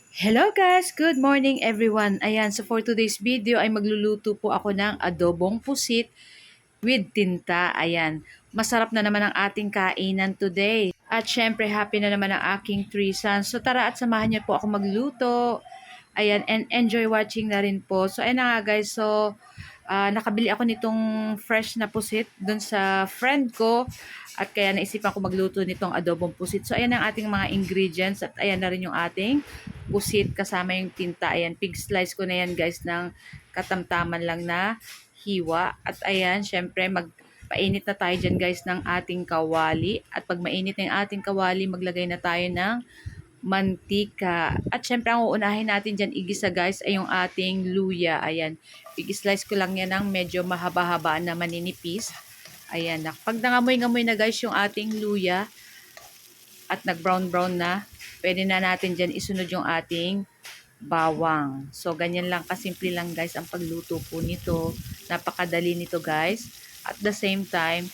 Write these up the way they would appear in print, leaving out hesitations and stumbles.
Hello guys! Good morning everyone! Ayan, so for today's video ay magluluto po ako ng adobong pusit with tinta. Ayan, masarap na naman ang ating kainan today. At syempre, happy na naman ang aking 3 sons. So tara at samahan niyo po ako magluto. Ayan, and enjoy watching na rin po. So ayan na nga guys, so nakabili ako nitong fresh na pusit dun sa friend ko. At kaya naisipan ko magluto nitong adobong pusit. So ayan ang ating mga ingredients. At ayan na rin yung ating pusit kasama yung tinta. Ayan, pig slice ko na yan guys ng katamtaman lang na hiwa. At ayan, syempre magpainit na tayo dyan guys ng ating kawali. At pag mainit na yung ating kawali, maglagay na tayo ng mantika. At syempre, ang uunahin natin dyan igisa guys ay yung ating luya. Ayan, pig-slice ko lang yan ng medyo mahaba-haba na maninipis. Ayan, pag nangamoy-ngamoy na guys yung ating luya at nag-brown-brown na, pwede na natin dyan isunod yung ating bawang. So, ganyan lang, kasimple lang guys ang pagluto po nito. Napakadali nito guys. At the same time,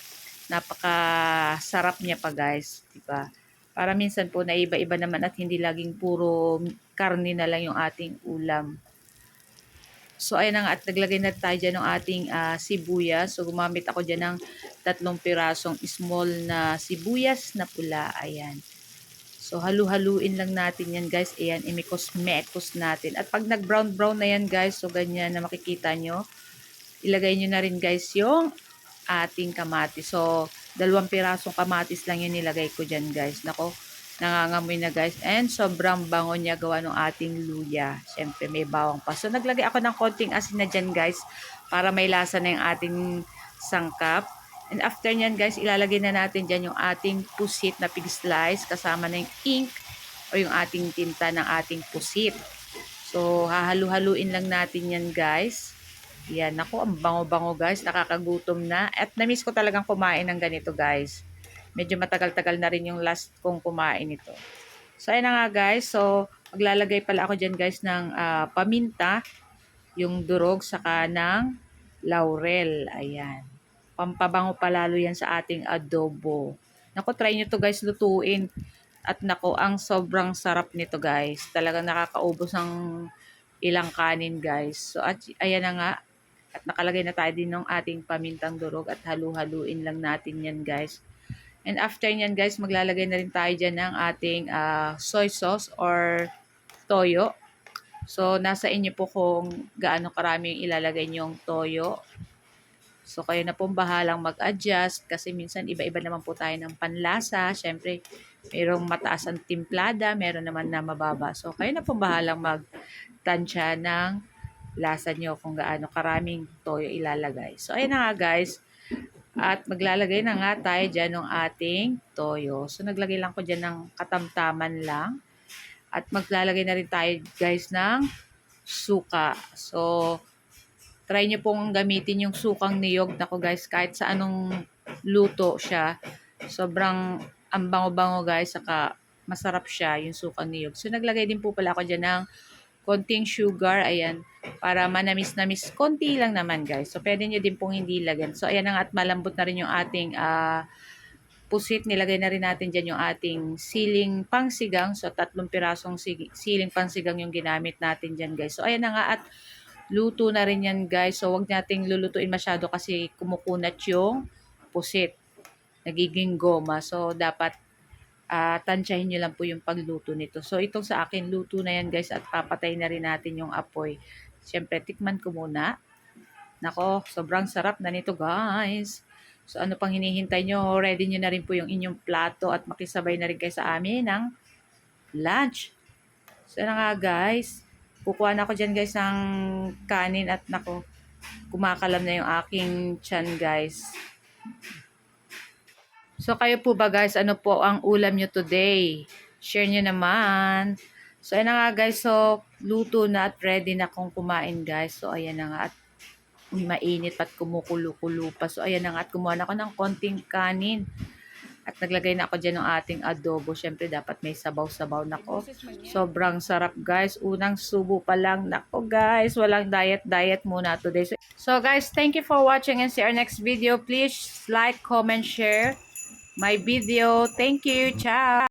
napakasarap niya pa guys. Diba? Para minsan po naiba-iba naman at hindi laging puro karne na lang yung ating ulam. So, ayan na nga, at naglagay na tayo dyan ng ating sibuyas. So, gumamit ako dyan ng 3 pirasong small na sibuyas na pula. Ayan. So, halu-haluin lang natin yan guys. Ayan, imikos-mekos natin. At pag nag-brown-brown na yan guys, so ganyan na makikita nyo, ilagay nyo na rin guys yung ating kamatis. So, 2 pirasong kamatis lang yung nilagay ko dyan guys. Nako, nangangamoy na guys. And sobrang bango niya gawa ng ating luya. Siyempre may bawang pa. So, naglagay ako ng konting asin na dyan guys para may lasa na yung ating sangkap. And after nyan guys, ilalagay na natin dyan yung ating pusit na pig slice kasama na yung ink o yung ating tinta ng ating pusit. So, hahalu-haluin lang natin yan guys. Yan, ako, ang bango-bango guys, nakakagutom na. At na-miss ko talagang kumain ng ganito guys. Medyo matagal-tagal na rin yung last kong kumain ito. So, ayan na nga guys. So, maglalagay pala ako dyan guys ng paminta, yung durog, saka ng laurel. Ayan. Pampabango palalo yan sa ating adobo. Naku, try nyo to guys lutuin. At nako, ang sobrang sarap nito guys. Talagang nakakaubos ng ilang kanin guys. So, at ayan na nga. At nakalagay na tayo din ng ating pamintang durog at halu-haluin lang natin yan guys. And after nyan guys, maglalagay na rin tayo dyan ng ating soy sauce or toyo. So, nasa inyo po kung gaano karami yung ilalagay nyong toyo. So, kayo na pong bahalang mag-adjust kasi minsan iba-iba naman po tayo ng panlasa. Siyempre, mayroong mataas ang timplada, meron naman na mababa. So, kayo na pong bahalang mag-tansya ng lasa nyo kung gaano karaming toyo ilalagay. So, ayun na nga guys. At maglalagay na nga tayo dyan ng ating toyo. So, naglagay lang ko dyan ng katamtaman lang. At maglalagay na rin tayo guys ng suka. So, try nyo pong gamitin yung sukang niyog. Nako guys, kahit sa anong luto siya, sobrang ang bango-bango guys. Saka masarap siya yung sukang niyog. So, naglagay din po pala ako dyan ng konting sugar, ayan, para manamis-namis, konti lang naman guys. So, pwede nyo din pong hindi lagyan. So, ayan na nga at malambot na rin yung ating pusit. Nilagay na rin natin dyan yung ating siling pangsigang. So, 3 pirasong siling pangsigang yung ginamit natin dyan guys. So, ayan na nga at luto na rin yan guys. So, wag nating lulutuin masyado kasi kumukunat yung pusit. Nagiging goma. So, dapat tansyahin nyo lang po yung pagluto nito. So, itong sa akin, luto na yan guys at papatay na rin natin yung apoy. Siyempre, tikman ko muna. Nako, sobrang sarap na nito guys. So, ano pang hinihintay nyo? Ready nyo na rin po yung inyong plato at makisabay na rin kayo sa amin ng lunch. So, na nga guys. Kukuha na ako dyan guys ng kanin at nako, kumakalam na yung aking tiyan guys. So, kayo po ba guys, ano po ang ulam nyo today? Share nyo naman. So, ayan na nga guys. So, luto na at ready na akong kumain guys. So, ayan na nga at mainit at kumukulo-kulo pa. So, ayan na nga at kumuha na ako ng konting kanin. At naglagay na ako dyan ng ating adobo. Siyempre, dapat may sabaw-sabaw na ko. Sobrang sarap guys. Unang subo pa lang. Nako guys, walang diet-diet muna today. So guys, thank you for watching and see our next video. Please like, comment, share my video. Thank you. Ciao.